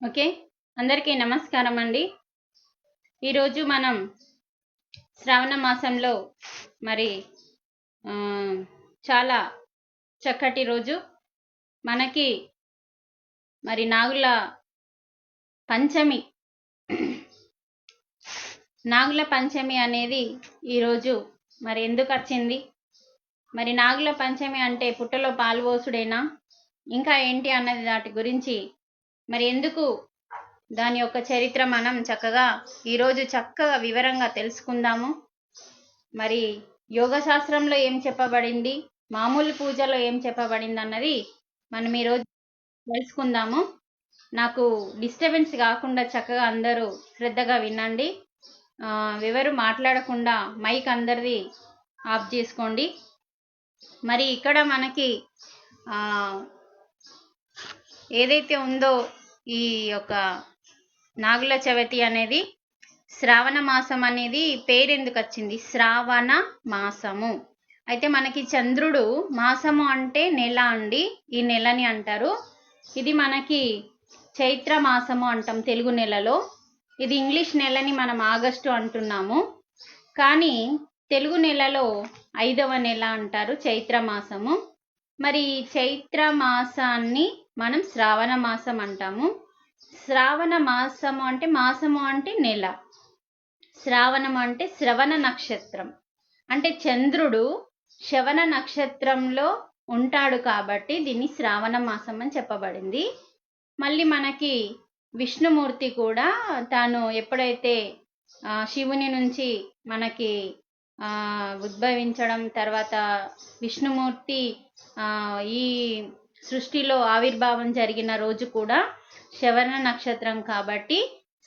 Okay, అందరికీ నమస్కారం అండి. ఈరోజు మనం శ్రావణ మాసంలో మరి చాలా చక్కటి రోజు మనకి మరి నాగుల పంచమి. నాగుల పంచమి అనేది ఈరోజు మరి ఎందుకు వచ్చింది, మరి నాగుల పంచమి అంటే పుట్టలో పాలుపోసుడేనా, ఇంకా ఏంటి అన్నది వాటి గురించి మరి ఎందుకు దాని యొక్క చరిత్ర మనం చక్కగా ఈరోజు చక్కగా వివరంగా తెలుసుకుందాము. మరి యోగ శాస్త్రంలో ఏం చెప్పబడింది, మామూలు పూజలో ఏం చెప్పబడింది అన్నది మనం ఈరోజు తెలుసుకుందాము. నాకు డిస్టర్బెన్స్ కాకుండా చక్కగా అందరూ శ్రద్ధగా వినండి. ఎవరు మాట్లాడకుండా మైక్ అందరిది ఆఫ్ చేసుకోండి. మరి ఇక్కడ మనకి ఏదైతే ఉందో ఈ యొక్క నాగుల చవితి అనేది శ్రావణ మాసం అనేది పేరు ఎందుకు వచ్చింది, శ్రావణ మాసము. అయితే మనకి చంద్రుడు, మాసము అంటే నెల అండి, ఈ నెలని అంటారు. ఇది మనకి చైత్ర మాసము అంటాం తెలుగు నెలలో. ఇది ఇంగ్లీష్ నెలని మనం ఆగస్టు అంటున్నాము, కానీ తెలుగు నెలలో 5వ నెల అంటారు చైత్ర మాసము. మరి చైత్ర మాసాన్ని మనం శ్రావణ మాసం అంటాము. శ్రావణ మాసము అంటే నెల, శ్రావణం అంటే శ్రవణ నక్షత్రం, అంటే చంద్రుడు శ్రవణ నక్షత్రంలో ఉంటాడు కాబట్టి దీన్ని శ్రావణ మాసం అని చెప్పబడింది. మళ్ళీ మనకి విష్ణుమూర్తి కూడా తాను ఎప్పుడైతే శివుని నుంచి మనకి ఉద్భవించడం, తర్వాత విష్ణుమూర్తి ఈ సృష్టిలో ఆవిర్భావం జరిగిన రోజు కూడా శ్రవణ నక్షత్రం కాబట్టి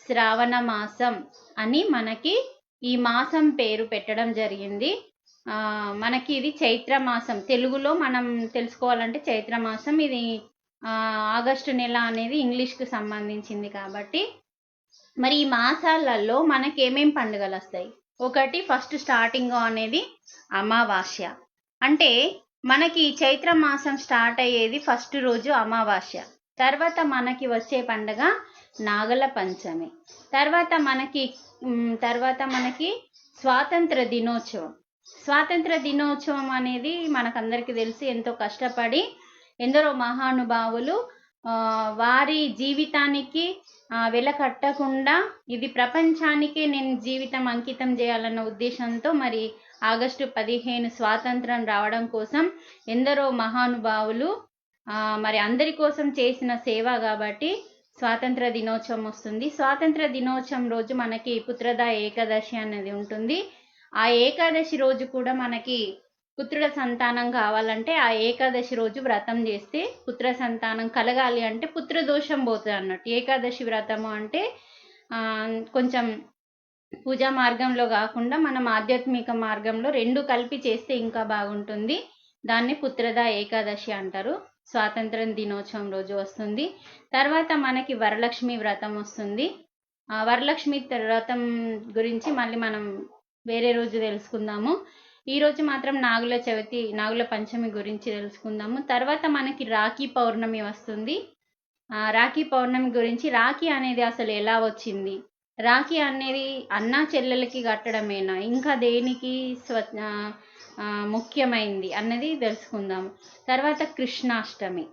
శ్రావణ మాసం అని మనకి ఈ మాసం పేరు పెట్టడం జరిగింది. మనకి ఇది చైత్ర మాసం, తెలుగులో మనం తెలుసుకోవాలంటే చైత్ర మాసం. ఇది ఆగస్టు నెల అనేది ఇంగ్లీష్కి సంబంధించింది కాబట్టి మరి ఈ మాసాలలో మనకి ఏమేం పండుగలు వస్తాయి. ఒకటి ఫస్ట్ స్టార్టింగ్ అనేది అమావాస్య. అంటే మనకి చైత్ర మాసం స్టార్ట్ అయ్యేది ఫస్ట్ రోజు అమావాస్య. తర్వాత మనకి వచ్చే పండుగ నాగల పంచమి. తర్వాత మనకి స్వాతంత్ర దినోత్సవం. స్వాతంత్ర దినోత్సవం అనేది మనకందరికీ తెలిసి ఎంతో కష్టపడి ఎందరో మహానుభావులు వారి జీవితానికి వెలకట్టకుండా ఇది ప్రపంచానికే నేను జీవితం అంకితం చేయాలన్న ఉద్దేశంతో మరి ఆగస్టు 15 స్వాతంత్రం రావడం కోసం ఎందరో మహానుభావులు మరి అందరి కోసం చేసిన సేవ కాబట్టి స్వాతంత్ర దినోత్సవం వస్తుంది. స్వాతంత్ర దినోత్సవం రోజు మనకి పుత్రద ఏకాదశి అనేది ఉంటుంది. ఆ ఏకాదశి రోజు కూడా మనకి పుత్రుల సంతానం కావాలంటే ఆ ఏకాదశి రోజు వ్రతం చేస్తే పుత్ర సంతానం కలగాలి అంటే పుత్ర దోషం పోతుంది అన్నట్టు. ఏకాదశి వ్రతము అంటే కొంచెం పూజా మార్గంలో కాకుండా మనం ఆధ్యాత్మిక మార్గంలో రెండు కలిపి చేస్తే ఇంకా బాగుంటుంది. దాన్ని పుత్రద ఏకాదశి అంటారు. స్వాతంత్ర దినోత్సవం రోజు వస్తుంది. తర్వాత మనకి వరలక్ష్మి వ్రతం వస్తుంది. వరలక్ష్మి వ్రతం గురించి మళ్ళీ మనం వేరే రోజు తెలుసుకుందాము. ఈరోజు మాత్రం నాగుల చవితి, నాగుల పంచమి గురించి తెలుసుకుందాము. తర్వాత మనకి రాఖీ పౌర్ణమి వస్తుంది. రాఖీ పౌర్ణమి గురించి, రాఖీ అనేది అసలు ఎలా వచ్చింది, రాఖీ అనేది అన్నా చెల్లెలకి కట్టడమేనా, ఇంకా దేనికి ముఖ్యమైంది అన్నది తెలుసుకుందాము. తర్వాత కృష్ణాష్టమి.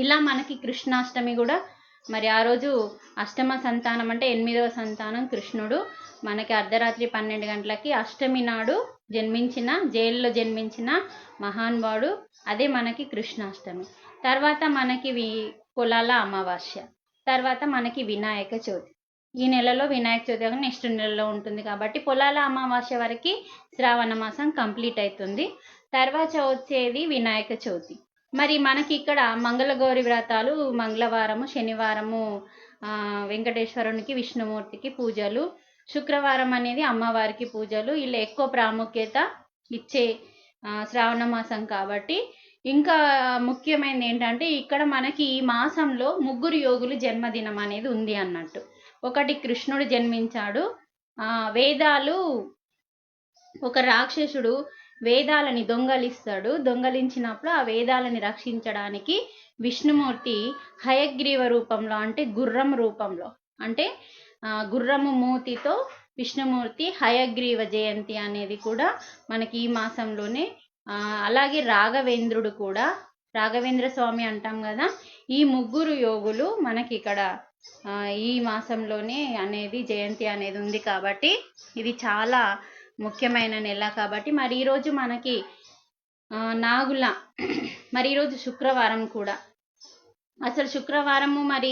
ఇలా మనకి కృష్ణాష్టమి కూడా మరి ఆ రోజు అష్టమ సంతానం అంటే 8వ సంతానం కృష్ణుడు మనకి అర్ధరాత్రి 12 గంటలకి అష్టమి నాడు జైల్లో జన్మించిన మహానుభావుడు, అదే మనకి కృష్ణాష్టమి. తర్వాత మనకి పొలాల అమావాస్య. తర్వాత మనకి వినాయక చవితి. ఈ నెలలో వినాయక చవితి నెక్స్ట్ నెలలో ఉంటుంది కాబట్టి పొలాల అమావాస్య వరకు శ్రావణ మాసం కంప్లీట్ అవుతుంది. తర్వాత వచ్చేది వినాయక చవితి. మరి మనకి ఇక్కడ మంగళగౌరి వ్రతాలు మంగళవారము, శనివారము వెంకటేశ్వరునికి, విష్ణుమూర్తికి పూజలు, శుక్రవారం అనేది అమ్మవారికి పూజలు, ఇలా ఎక్కువ ప్రాముఖ్యత ఇచ్చే శ్రావణ మాసం కాబట్టి. ఇంకా ముఖ్యమైనది ఏంటంటే ఇక్కడ మనకి ఈ మాసంలో 3 యోగులు జన్మదినం అనేది ఉంది అన్నట్టు. ఒకటి కృష్ణుడు జన్మించాడు. వేదాలు, ఒక రాక్షసుడు వేదాలని దొంగలిస్తాడు. దొంగలించినప్పుడు ఆ వేదాలని రక్షించడానికి విష్ణుమూర్తి హయగ్రీవ రూపంలో అంటే గుర్రం రూపంలో అంటే గుర్రము మూతితో విష్ణుమూర్తి హయగ్రీవ జయంతి అనేది కూడా మనకి ఈ మాసంలోనే అలాగే రాఘవేంద్రుడు కూడా రాఘవేంద్ర స్వామి అంటాం కదా, ఈ ముగ్గురు యోగులు మనకి ఇక్కడ ఈ మాసంలోనే అనేది జయంతి అనేది ఉంది కాబట్టి ఇది చాలా ముఖ్యమైన నెల కాబట్టి మరి ఈరోజు మనకి నాగుల మరి ఈరోజు శుక్రవారం కూడా. అసలు శుక్రవారము మరి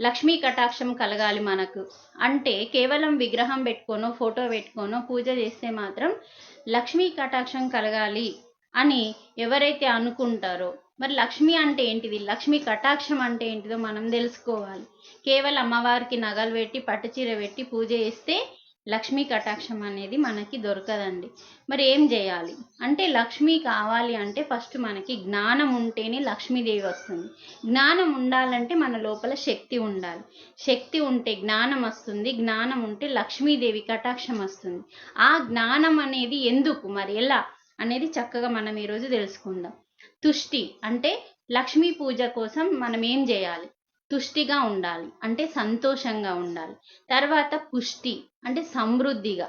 లక్ష్మీ కటాక్షం కలగాలి మనకు అంటే కేవలం విగ్రహం పెట్టుకోనో ఫోటో పెట్టుకోనో పూజ చేస్తే మాత్రం లక్ష్మీ కటాక్షం కలగాలి అని ఎవరైతే అనుకుంటారో, మరి లక్ష్మి అంటే ఏంటిది, లక్ష్మీ కటాక్షం అంటే ఏంటిదో మనం తెలుసుకోవాలి. కేవలం అమ్మవారికి నగలు పెట్టి పట్టుచీర పెట్టి పూజ చేస్తే లక్ష్మీ కటాక్షం అనేది మనకి దొరకదండి. మరి ఏం చేయాలి అంటే, లక్ష్మి కావాలి అంటే ఫస్ట్ మనకి జ్ఞానం ఉంటేనే లక్ష్మీదేవి వస్తుంది. జ్ఞానం ఉండాలంటే మన లోపల శక్తి ఉండాలి. శక్తి ఉంటే జ్ఞానం వస్తుంది, జ్ఞానం ఉంటే లక్ష్మీదేవి కటాక్షం వస్తుంది. ఆ జ్ఞానం అనేది ఎందుకు మరి ఎలా అనేది చక్కగా మనం ఈరోజు తెలుసుకుందాం. తుష్టి అంటే లక్ష్మీ పూజ కోసం మనం ఏం చేయాలి, తుష్టిగా ఉండాలి అంటే సంతోషంగా ఉండాలి. తర్వాత పుష్టి అంటే సమృద్ధిగా,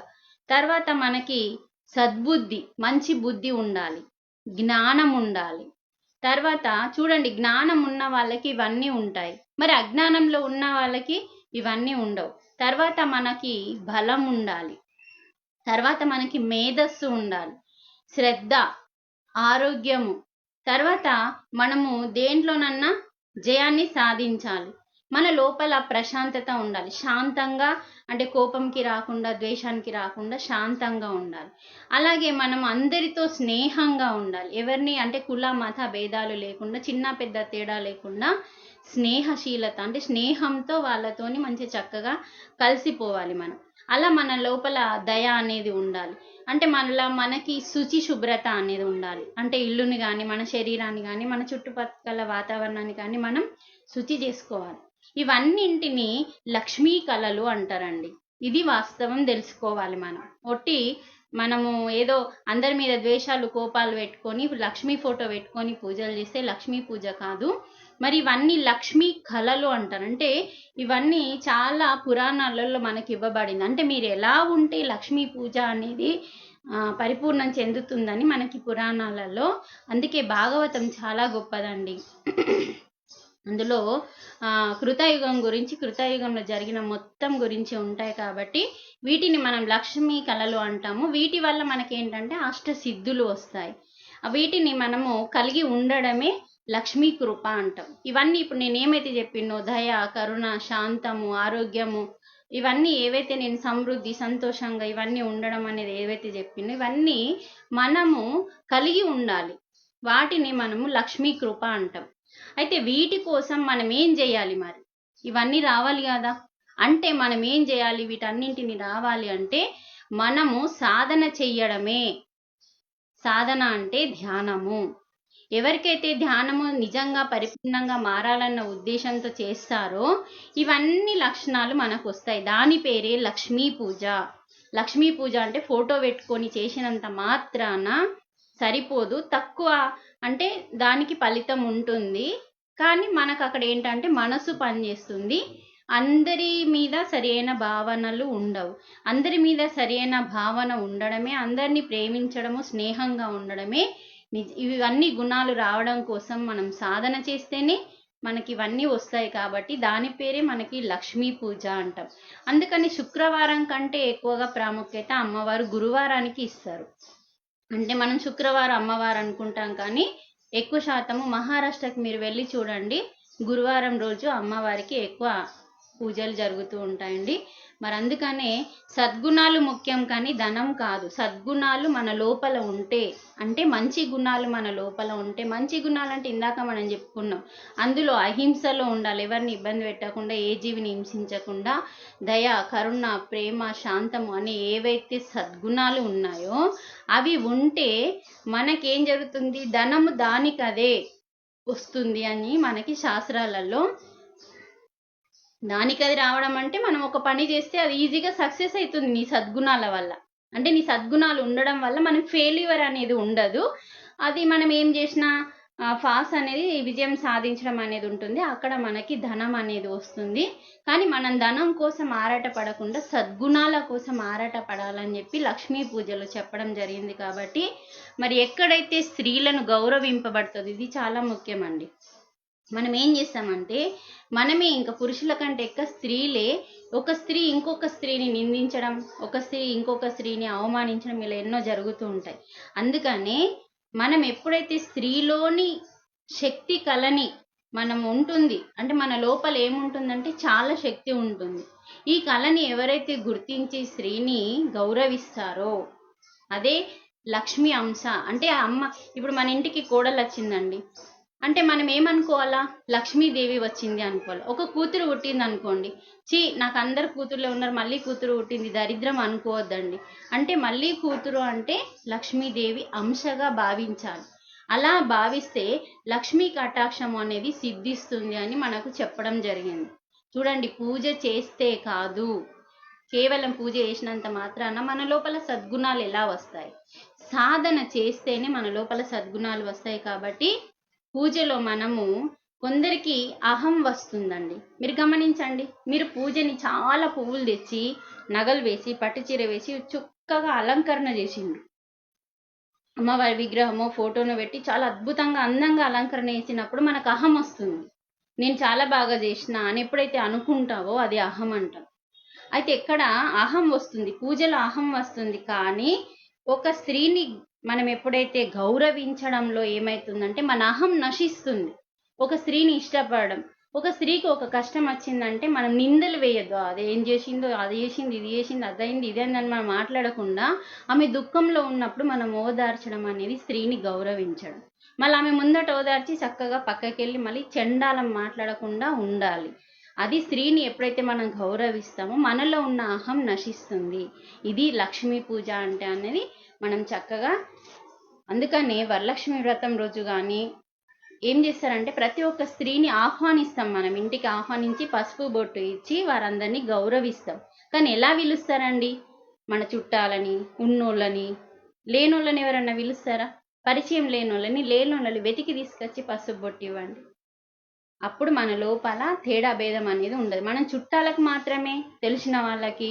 తర్వాత మనకి సద్బుద్ధి మంచి బుద్ధి ఉండాలి, జ్ఞానం ఉండాలి. తర్వాత చూడండి, జ్ఞానం ఉన్న వాళ్ళకి ఇవన్నీ ఉంటాయి, మరి అజ్ఞానంలో ఉన్న వాళ్ళకి ఇవన్నీ ఉండవు. తర్వాత మనకి బలం ఉండాలి, తర్వాత మనకి మేధస్సు ఉండాలి, శ్రద్ధ, ఆరోగ్యము, తర్వాత మనము దేంట్లోనన్నా జయాన్ని సాధించాలి. మన లోపల ప్రశాంతత ఉండాలి, శాంతంగా అంటే కోపంకి రాకుండా ద్వేషానికి రాకుండా శాంతంగా ఉండాలి. అలాగే మనం అందరితో స్నేహంగా ఉండాలి, ఎవరిని అంటే కుల మత భేదాలు లేకుండా చిన్న పెద్ద తేడా లేకుండా స్నేహశీలత అంటే స్నేహంతో వాళ్ళతోని మంచి చక్కగా కలిసిపోవాలి మనం. అలా మన లోపల దయ అనేది ఉండాలి, అంటే మనకి శుచి శుభ్రత అనేది ఉండాలి. అంటే ఇల్లుని కానీ మన శరీరాన్ని కానీ మన చుట్టుపక్కల వాతావరణాన్ని కానీ మనం శుచి చేసుకోవాలి. ఇవన్నింటిని లక్ష్మీ కళలు అంటారండి. ఇది వాస్తవం తెలుసుకోవాలి మనం. మనము ఏదో అందరి మీద ద్వేషాలు కోపాలు పెట్టుకొని లక్ష్మీ ఫోటో పెట్టుకొని పూజలు చేస్తే లక్ష్మీ పూజ కాదు. మరి ఇవన్నీ లక్ష్మీ కళలు అంటారు. అంటే ఇవన్నీ చాలా పురాణాలలో మనకి ఇవ్వబడింది. అంటే మీరు ఎలా ఉంటే లక్ష్మీ పూజ అనేది పరిపూర్ణం చెందుతుందని మనకి పురాణాలలో. అందుకే భాగవతం చాలా గొప్పదండి. అందులో కృతయుగం గురించి, కృతయుగంలో జరిగిన మొత్తం గురించి ఉంటాయి కాబట్టి వీటిని మనం లక్ష్మీ కళలు అంటాము. వీటి వల్ల మనకేంటంటే అష్టసిద్ధులు వస్తాయి. వీటిని మనము కలిగి ఉండడమే లక్ష్మీ కృప అంటాం. ఇవన్నీ ఇప్పుడు నేను ఏమైతే చెప్పినో దయ, కరుణ, శాంతము, ఆరోగ్యము, ఇవన్నీ ఏవైతే నేను సమృద్ధి, సంతోషంగా ఇవన్నీ ఉండడం అనేది ఏవైతే చెప్పినో ఇవన్నీ మనము కలిగి ఉండాలి. వాటిని మనము లక్ష్మీ కృప అంటాం. అయితే వీటి కోసం మనం ఏం చేయాలి, మరి ఇవన్నీ రావాలి కదా అంటే మనం ఏం చేయాలి, వీటన్నింటిని రావాలి అంటే మనము సాధన చెయ్యడమే. సాధన అంటే ధ్యానము. ఎవరికైతే ధ్యానము నిజంగా పరిపూర్ణంగా మారాలన్న ఉద్దేశంతో చేస్తారో ఇవన్నీ లక్షణాలు మనకు వస్తాయి. దాని పేరే లక్ష్మీ పూజ. లక్ష్మీ పూజ అంటే ఫోటో పెట్టుకొని చేసినంత మాత్రాన సరిపోదు, తక్కువ అంటే దానికి ఫలితం ఉంటుంది. కానీ మనకు అక్కడ ఏంటంటే మనసు పనిచేస్తుంది. అందరి మీద సరైన భావనలు ఉండవు. అందరి మీద సరైన భావన ఉండడమే, అందరినీ ప్రేమించడము, స్నేహంగా ఉండడమే ఇవన్నీ గుణాలు రావడం కోసం మనం సాధన చేస్తేనే మనకి ఇవన్నీ వస్తాయి. కాబట్టి దాని పేరే మనకి లక్ష్మీ పూజ అంటాం. అందుకని శుక్రవారం కంటే ఎక్కువగా ప్రాముఖ్యత అమ్మవారు గురువారానికి ఇస్తారు. అంటే మనం శుక్రవారం అమ్మవారు అనుకుంటాం, కానీ ఎక్కువ శాతము మహారాష్ట్రకి మీరు వెళ్ళి చూడండి, గురువారం రోజు అమ్మవారికి ఎక్కువ పూజలు జరుగుతూ ఉంటాయండి. మరి అందుకనే సద్గుణాలు ముఖ్యం కానీ ధనం కాదు. సద్గుణాలు మన లోపల ఉంటే, అంటే మంచి గుణాలు మన లోపల ఉంటే, మంచి గుణాలు అంటే ఇందాక మనం చెప్పుకున్నాం, అందులో అహింసలో ఉండాలి, ఎవరిని ఇబ్బంది పెట్టకుండా, ఏ జీవిని హింసించకుండా, దయ, కరుణ, ప్రేమ, శాంతము అనే ఏవైతే సద్గుణాలు ఉన్నాయో అవి ఉంటే మనకేం జరుగుతుంది, ధనము దానికదే వస్తుంది అని మనకి శాస్త్రాలలో. దానికది రావడం అంటే మనం ఒక పని చేస్తే అది ఈజీగా సక్సెస్ అవుతుంది నీ సద్గుణాల వల్ల. అంటే నీ సద్గుణాలు ఉండడం వల్ల మనం ఫెయిల్యూర్ అనేది ఉండదు. అది మనం ఏం చేసినా ఫాస్ అనేది విజయం సాధించడం అనేది ఉంటుంది. అక్కడ మనకి ధనం అనేది వస్తుంది. కానీ మనం ధనం కోసం ఆరాట పడకుండా సద్గుణాల కోసం ఆరాట పడాలని చెప్పి లక్ష్మీ పూజలో చెప్పడం జరిగింది. కాబట్టి మరి ఎక్కడైతే స్త్రీలను గౌరవింపబడుతుంది, ఇది చాలా ముఖ్యమండి. మనం ఏం చేస్తామంటే మనమే ఇంకా పురుషుల కంటే ఎక్కువ స్త్రీలే ఒక స్త్రీ ఇంకొక స్త్రీని నిందించడం, ఒక స్త్రీ ఇంకొక స్త్రీని అవమానించడం ఇలా ఎన్నో జరుగుతూ ఉంటాయి. అందుకనే మనం ఎప్పుడైతే స్త్రీలోని శక్తి కళని మనం ఉంటుంది అంటే మన లోపల ఏముంటుందంటే చాలా శక్తి ఉంటుంది. ఈ కళని ఎవరైతే గుర్తించి స్త్రీని గౌరవిస్తారో అదే లక్ష్మి అంశ. అంటే అమ్మ ఇప్పుడు మన ఇంటికి కోడలు వచ్చిందండి అంటే మనం ఏమనుకోవాలా, లక్ష్మీదేవి వచ్చింది అనుకోవాలి. ఒక కూతురు పుట్టింది అనుకోండి, నాకు అందరు కూతుర్లే ఉన్నారు మళ్ళీ కూతురు పుట్టింది దరిద్రం అనుకోవద్దండి. అంటే మళ్ళీ కూతురు అంటే లక్ష్మీదేవి అంశగా భావించాలి. అలా భావిస్తే లక్ష్మీ కటాక్షం అనేది సిద్ధిస్తుంది అని మనకు చెప్పడం జరిగింది. చూడండి, పూజ చేస్తే కాదు, కేవలం పూజ చేసినంత మాత్రాన మన లోపల సద్గుణాలు ఎలా వస్తాయి, సాధన చేస్తేనే మన లోపల సద్గుణాలు వస్తాయి. కాబట్టి పూజలో మనము కొందరికి అహం వస్తుందండి. మీరు గమనించండి, మీరు పూజని చాలా పువ్వులు తెచ్చి నగలు వేసి పట్టుచీర వేసి చక్కగా అలంకరణ చేసిండ్రు, అమ్మవారి విగ్రహమో ఫోటోను పెట్టి చాలా అద్భుతంగా అందంగా అలంకరణ చేసినప్పుడు మనకు అహం వస్తుంది. నేను చాలా బాగా చేసిన అని ఎప్పుడైతే అనుకుంటావో అది అహం అంటాం. అయితే ఎక్కడ అహం వస్తుంది, పూజలో అహం వస్తుంది. కానీ ఒక స్త్రీని మనం ఎప్పుడైతే గౌరవించడంలో ఏమవుతుందంటే మన అహం నశిస్తుంది. ఒక స్త్రీని ఇష్టపడడం, ఒక స్త్రీకి ఒక కష్టం వచ్చిందంటే మనం నిందలు వేయద్దు, అది ఏం చేసిందో, అది చేసింది, ఇది చేసింది, అదైంది, ఇదైందని మనం మాట్లాడకుండా ఆమె దుఃఖంలో ఉన్నప్పుడు మనం ఓదార్చడం అనేది స్త్రీని గౌరవించడం. మళ్ళీ ఆమె ముందట ఓదార్చి చక్కగా పక్కకెళ్ళి మళ్ళీ చెండాలం మాట్లాడకుండా ఉండాలి. అది స్త్రీని ఎప్పుడైతే మనం గౌరవిస్తామో మనలో ఉన్న అహం నశిస్తుంది. ఇది లక్ష్మీ పూజ అంటే అనేది మనం చక్కగా. అందుకనే వరలక్ష్మి వ్రతం రోజు కానీ ఏం చేస్తారంటే ప్రతి ఒక్క స్త్రీని ఆహ్వానిస్తాం, మనం ఇంటికి ఆహ్వానించి పసుపు బొట్టు ఇచ్చి వారందరినీ గౌరవిస్తాం. కానీ ఎలా పిలుస్తారండి, మన చుట్టాలని, ఉన్నోళ్ళని, లేనోళ్ళని ఎవరన్నా పిలుస్తారా? పరిచయం లేనోళ్ళని వెతికి తీసుకొచ్చి పసుపు బొట్టు ఇవ్వండి. అప్పుడు మన లోపల తేడా భేదం అనేది ఉండదు. మనం చుట్టాలకు మాత్రమే, తెలిసిన వాళ్ళకి,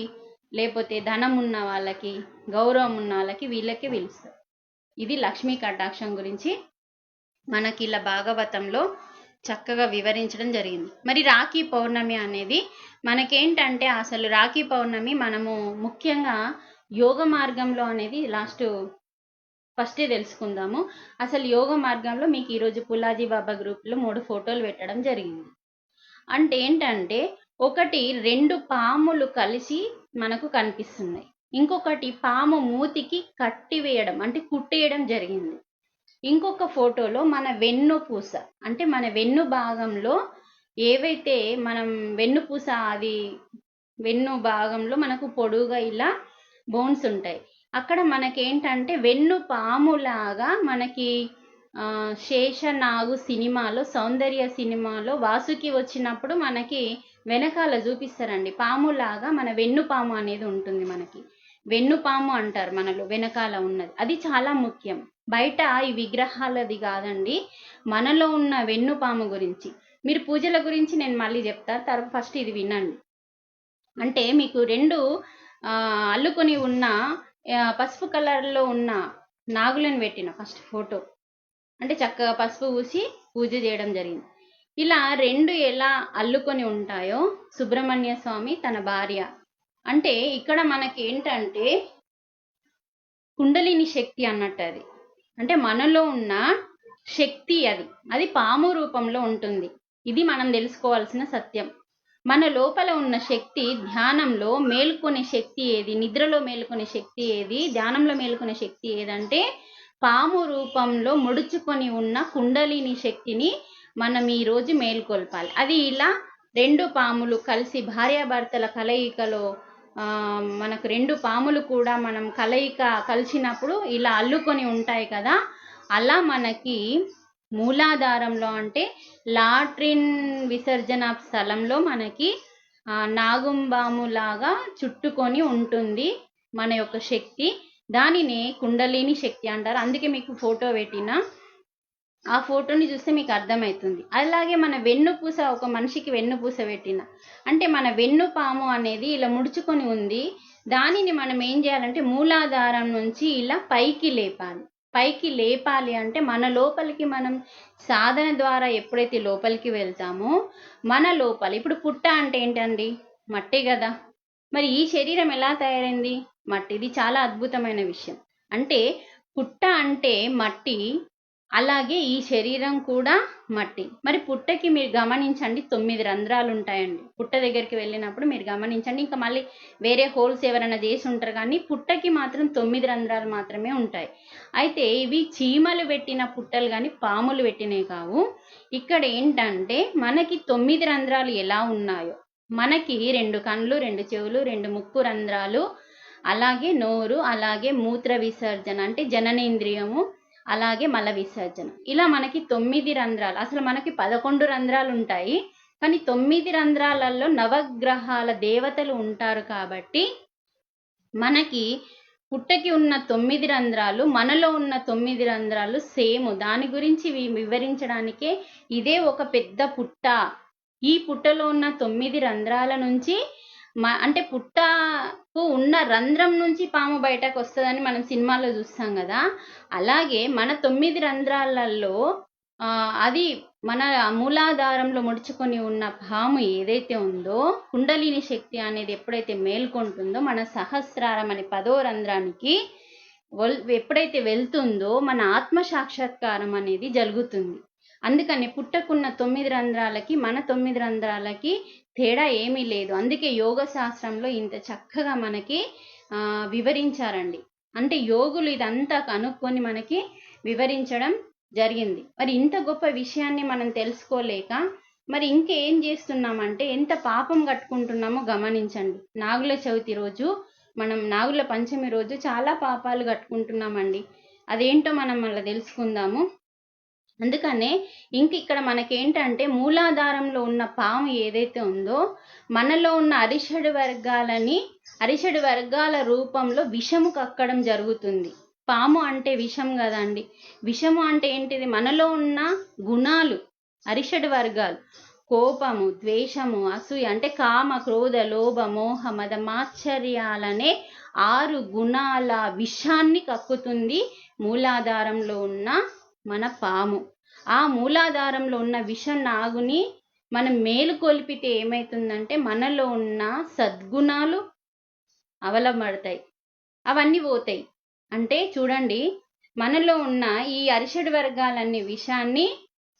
లేకపోతే ధనం ఉన్న వాళ్ళకి, గౌరవం ఉన్న వాళ్ళకి, వీళ్ళకే పిలుస్తాం. ఇది లక్ష్మీ కటాక్షం గురించి మనకి ఇలా భాగవతంలో చక్కగా వివరించడం జరిగింది. మరి రాఖీ పౌర్ణమి అనేది మనకేంటంటే అసలు రాఖీ పౌర్ణమి మనము ముఖ్యంగా యోగ మార్గంలో అనేది ఫస్టే తెలుసుకుందాము. అసలు యోగ మార్గంలో మీకు ఈరోజు పుల్లాజీ బాబా గ్రూప్లో 3 ఫోటోలు పెట్టడం జరిగింది. అంటే ఏంటంటే ఒకటి 2 పాములు కలిసి మనకు కనిపిస్తున్నాయి, ఇంకొకటి పాము మూతికి కట్టివేయడం అంటే కుట్టేయడం జరిగింది. ఇంకొక ఫోటోలో మన వెన్నుపూస అంటే మన వెన్ను భాగంలో ఏవైతే మనం వెన్నుపూస అది వెన్ను భాగంలో మనకు పొడుగా ఇలా బోన్స్ ఉంటాయి. అక్కడ మనకేంటంటే వెన్ను పాములాగా మనకి శేషనాగు సినిమాలో, సౌందర్య సినిమాలో వాసుకి వచ్చినప్పుడు మనకి వెనకాల చూపిస్తారండి, పాములాగా మన వెన్నుపాము అనేది ఉంటుంది. మనకి వెన్నుపాము అంటారు మనలో వెనకాల ఉన్నది. అది చాలా ముఖ్యం. బయట ఈ విగ్రహాలది కాదండి, మనలో ఉన్న వెన్నుపాము గురించి. మీరు పూజల గురించి నేను మళ్ళీ చెప్తాను, తర్వాత ఫస్ట్ ఇది వినండి. అంటే మీకు 2 అల్లుకొని ఉన్న పసుపు కలర్లో ఉన్న నాగులను పెట్టిన ఫస్ట్ ఫోటో, అంటే చక్కగా పసుపు పూసి పూజ చేయడం జరిగింది. ఇలా 2 ఎలా అల్లుకొని ఉంటాయో సుబ్రహ్మణ్య స్వామి తన భార్య. అంటే ఇక్కడ మనకి ఏంటంటే కుండలిని శక్తి అన్నట్టు, అది అంటే మనలో ఉన్న శక్తి, అది పాము రూపంలో ఉంటుంది. ఇది మనం తెలుసుకోవాల్సిన సత్యం. మన లోపల ఉన్న శక్తి ధ్యానంలో మేల్కొనే శక్తి ఏది, నిద్రలో మేల్కొనే శక్తి ఏది, ధ్యానంలో మేల్కొనే శక్తి ఏదంటే పాము రూపంలో ముడుచుకొని ఉన్న కుండలిని శక్తిని మనం ఈరోజు మేల్కొల్పాలి. అది ఇలా 2 పాములు కలిసి భార్యాభర్తల కలయికలో మనకు 2 పాములు కూడా మనం కలిసినప్పుడు ఇలా అల్లుకొని ఉంటాయి కదా. అలా మనకి మూలాధారంలో అంటే లాట్రిన్ విసర్జన స్థలంలో మనకి నాగుంబాములాగా చుట్టుకొని ఉంటుంది మన యొక్క శక్తి. దానినే కుండలిని శక్తి అంటారు. అందుకే మీకు ఫోటో పెట్టిన ఆ ఫోటోని చూస్తే మీకు అర్థమవుతుంది. అలాగే మన వెన్నుపూస, ఒక మనిషికి వెన్నుపూస పెట్టిన అంటే మన వెన్ను పాము అనేది ఇలా ముడుచుకొని ఉంది. దానిని మనం ఏం చేయాలంటే మూలాధారం నుంచి ఇలా పైకి లేపాలి. పైకి లేపాలి అంటే మన లోపలికి మనం సాధన ద్వారా ఎప్పుడైతే లోపలికి వెళ్తామో మన లోపల, ఇప్పుడు పుట్ట అంటే ఏంటండి? మట్టే కదా. మరి ఈ శరీరం ఎలా తయారైంది? మట్టి. ఇది చాలా అద్భుతమైన విషయం. అంటే పుట్ట అంటే మట్టి, అలాగే ఈ శరీరం కూడా మట్టి. మరి పుట్టకి మీరు గమనించండి 9 రంధ్రాలు ఉంటాయండి. పుట్ట దగ్గరికి వెళ్ళినప్పుడు మీరు గమనించండి. ఇంకా మళ్ళీ వేరే హోల్స్ ఎవరైనా చేసి ఉంటారు, కానీ పుట్టకి మాత్రం 9 రంధ్రాలు మాత్రమే ఉంటాయి. అయితే ఇవి చీమలు పెట్టిన పుట్టలు కానీ పాములు పెట్టినవి కావు. ఇక్కడ ఏంటంటే మనకి 9 రంధ్రాలు ఎలా ఉన్నాయో, మనకి 2 కళ్ళు, 2 చెవులు, 2 ముక్కు రంధ్రాలు, అలాగే నోరు, అలాగే మూత్ర విసర్జన అంటే జననేంద్రియము, అలాగే మల విసర్జన, ఇలా మనకి 9 రంధ్రాలు. అసలు మనకి 11 రంధ్రాలు ఉంటాయి, కానీ 9 రంధ్రాలలో నవగ్రహాల దేవతలు ఉంటారు. కాబట్టి మనకి పుట్టకి ఉన్న 9 రంధ్రాలు, మనలో ఉన్న 9 రంధ్రాలు సేమ్. దాని గురించి వివరించడానికే ఇదే ఒక పెద్ద పుట్ట. ఈ పుట్టలో ఉన్న 9 రంధ్రాల నుంచి అంటే పుట్టకు ఉన్న రంధ్రం నుంచి పాము బయటకు వస్తుందని మనం సినిమాలో చూస్తాం కదా. అలాగే మన 9 రంధ్రాలలో అది మన మూలాధారంలో ముడుచుకొని ఉన్న పాము ఏదైతే ఉందో, కుండలిని శక్తి అనేది ఎప్పుడైతే మేల్కొంటుందో మన సహస్రారం అనే 10వ రంధ్రానికి ఎప్పుడైతే వెళ్తుందో మన ఆత్మ సాక్షాత్కారం అనేది జరుగుతుంది. అందుకని పుట్టకున్న 9 రంధ్రాలకి మన 9 రంధ్రాలకి తేడా ఏమీ లేదు. అందుకే యోగ శాస్త్రంలో ఇంత చక్కగా మనకి వివరించారండి. అంటే యోగులు ఇదంతా కనుక్కొని మనకి వివరించడం జరిగింది. మరి ఇంత గొప్ప విషయాన్ని మనం తెలుసుకోలేక మరి ఇంకేం చేస్తున్నామంటే ఎంత పాపం కట్టుకుంటున్నామో గమనించండి. నాగుల చవితి రోజు, మనం నాగుల పంచమి రోజు చాలా పాపాలు కట్టుకుంటున్నామండి. అదేంటో మనం మళ్ళీ తెలుసుకుందాము. అందుకనే ఇక్కడ మనకేంటంటే మూలాధారంలో ఉన్న పాము ఏదైతే ఉందో మనలో ఉన్న అరిషడ్ వర్గాల రూపంలో విషము కక్కడం జరుగుతుంది. పాము అంటే విషం కదండి. విషము అంటే ఏంటిది? మనలో ఉన్న గుణాలు, అరిషడ్ వర్గాలు, కోపము, ద్వేషము, అసూయ అంటే కామ, క్రోధ, లోభ, మోహ, మద, మాత్సర్యాలనే 6 గుణాల విషాన్ని కక్కుతుంది మూలాధారంలో ఉన్న మన పాము. ఆ మూలాధారంలో ఉన్న విషం నాగుని మనం మేలుకొల్పితే ఏమవుతుందంటే మనలో ఉన్న సద్గుణాలు అవలంబడతాయి, అవన్నీ పోతాయి. అంటే చూడండి, మనలో ఉన్న ఈ అరిషడ్ వర్గాలన్నీ విషాన్ని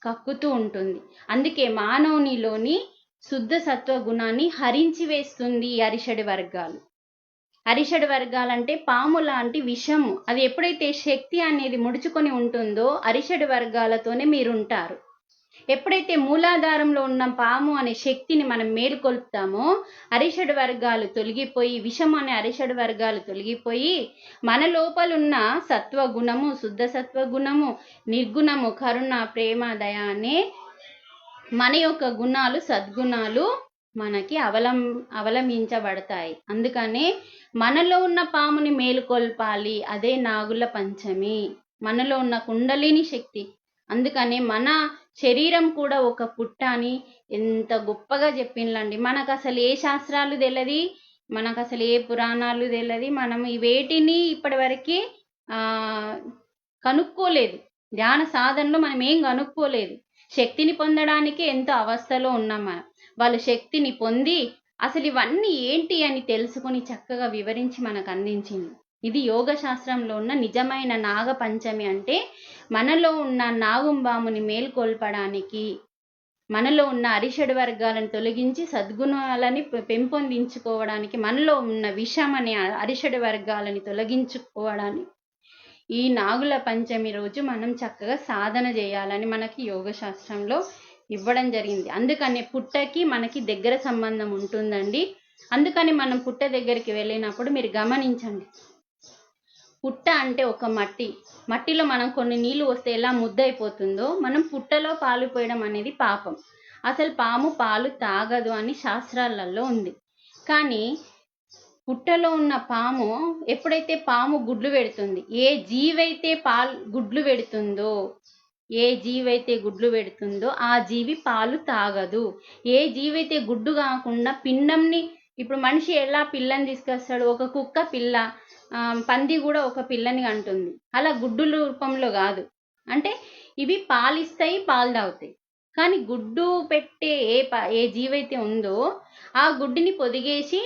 కక్కుతూ ఉంటుంది. అందుకే మానవునిలోని శుద్ధ సత్వ గుణాన్ని హరించి వేస్తుంది ఈ అరిషడ్ వర్గాలు. అరిషడ్ వర్గాలంటే పాము లాంటి విషము. అది ఎప్పుడైతే శక్తి అనేది ముడుచుకొని ఉంటుందో అరిషడ్ వర్గాలతోనే మీరుంటారు. ఎప్పుడైతే మూలాధారంలో ఉన్న పాము అనే శక్తిని మనం మేలుకొల్పుతామో అరిషడ్ వర్గాలు తొలగిపోయి, విషం అనే అరిషడ్ వర్గాలు తొలగిపోయి మన లోపలున్న సత్వగుణము, శుద్ధ సత్వగుణము, నిర్గుణము, కరుణ, ప్రేమ, దయ అనే మన యొక్క గుణాలు, సద్గుణాలు మనకి అవలంబించబడతాయి. అందుకనే మనలో ఉన్న పాముని మేలుకొల్పాలి. అదే నాగుల పంచమి, మనలో ఉన్న కుండలిని శక్తి. అందుకనే మన శరీరం కూడా ఒక పుట్ట అని ఎంత గొప్పగా చెప్పిండ్లండి. మనకు అసలు ఏ శాస్త్రాలు తెలియదు, మనకు అసలు ఏ పురాణాలు తెలియదు. మనం వేటిని ఇప్పటి వరకు కనుక్కోలేదు. ధ్యాన సాధనలో మనం ఏం కనుక్కోలేదు. శక్తిని పొందడానికి ఎంతో అవస్థలో ఉన్నాం మనం. వాళ్ళ శక్తిని పొంది అసలు ఇవన్నీ ఏంటి అని తెలుసుకొని చక్కగా వివరించి మనకు అందించింది. ఇది యోగ శాస్త్రంలో ఉన్న నిజమైన నాగ పంచమి. అంటే మనలో ఉన్న నాగుంబాముని మేల్కొల్పడానికి, మనలో ఉన్న అరిషడ్ వర్గాలను తొలగించి సద్గుణాలని పెంపొందించుకోవడానికి, మనలో ఉన్న విషం అనే అరిషడ్ వర్గాలని తొలగించుకోవడానికి ఈ నాగుల పంచమి రోజు మనం చక్కగా సాధన చేయాలని మనకి యోగ శాస్త్రంలో ఇవ్వడం జరిగింది. అందుకని పుట్టకి మనకి దగ్గర సంబంధం ఉంటుందండి. అందుకని మనం పుట్ట దగ్గరికి వెళ్ళినప్పుడు మీరు గమనించండి, పుట్ట అంటే ఒక మట్టిలో మనం కొన్ని నీళ్లు వస్తే ఎలా ముద్దయిపోతుందో మనం పుట్టలో పాలు పోయడం అనేది పాపం. అసలు పాము పాలు తాగదు అని శాస్త్రాలలో ఉంది. కానీ పుట్టలో ఉన్న పాము ఎప్పుడైతే పాము గుడ్లు పెడుతుంది, ఏ జీవైతే గుడ్లు పెడుతుందో, ఏ జీవైతే గుడ్లు పెడుతుందో ఆ జీవి పాలు తాగదు. ఏ జీవైతే గుడ్డు కాకుండా పిండంని, ఇప్పుడు మనిషి ఎలా పిల్లని తీసుకొస్తాడు, ఒక కుక్క పిల్ల, పంది కూడా ఒక పిల్లని అంటుంది, అలా గుడ్డుల రూపంలో కాదు. అంటే ఇవి పాలిస్తాయి, పాలు తాగుతాయి. కానీ గుడ్డు పెట్టే ఏ జీవైతే ఉందో ఆ గుడ్డుని పొదిగేసి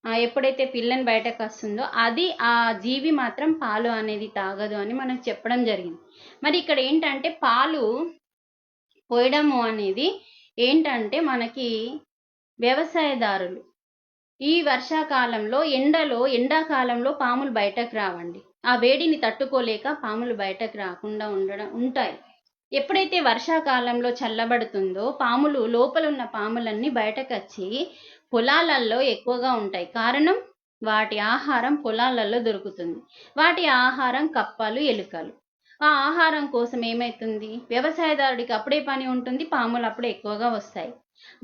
ఎప్పుడైతే పిల్లని బయటకు వస్తుందో అది ఆ జీవి మాత్రం పాలు అనేది తాగదు అని మనకు చెప్పడం జరిగింది. మరి ఇక్కడ ఏంటంటే పాలు పోయడము అనేది ఏంటంటే మనకి వ్యవసాయదారులు ఈ వర్షాకాలంలో ఎండాకాలంలో పాములు బయటకు రావండి. ఆ వేడిని తట్టుకోలేక పాములు బయటకు రాకుండా ఉంటాయి. ఎప్పుడైతే వర్షాకాలంలో చల్లబడుతుందో పాములు, లోపల ఉన్న పాములన్నీ బయటకు వచ్చి పొలాలలో ఎక్కువగా ఉంటాయి. కారణం, వాటి ఆహారం పొలాలలో దొరుకుతుంది. వాటి ఆహారం కప్పలు, ఎలుకలు. ఆ ఆహారం కోసం ఏమవుతుంది, వ్యవసాయదారుడికి అప్పుడే పని ఉంటుంది, పాములు అప్పుడే ఎక్కువగా వస్తాయి.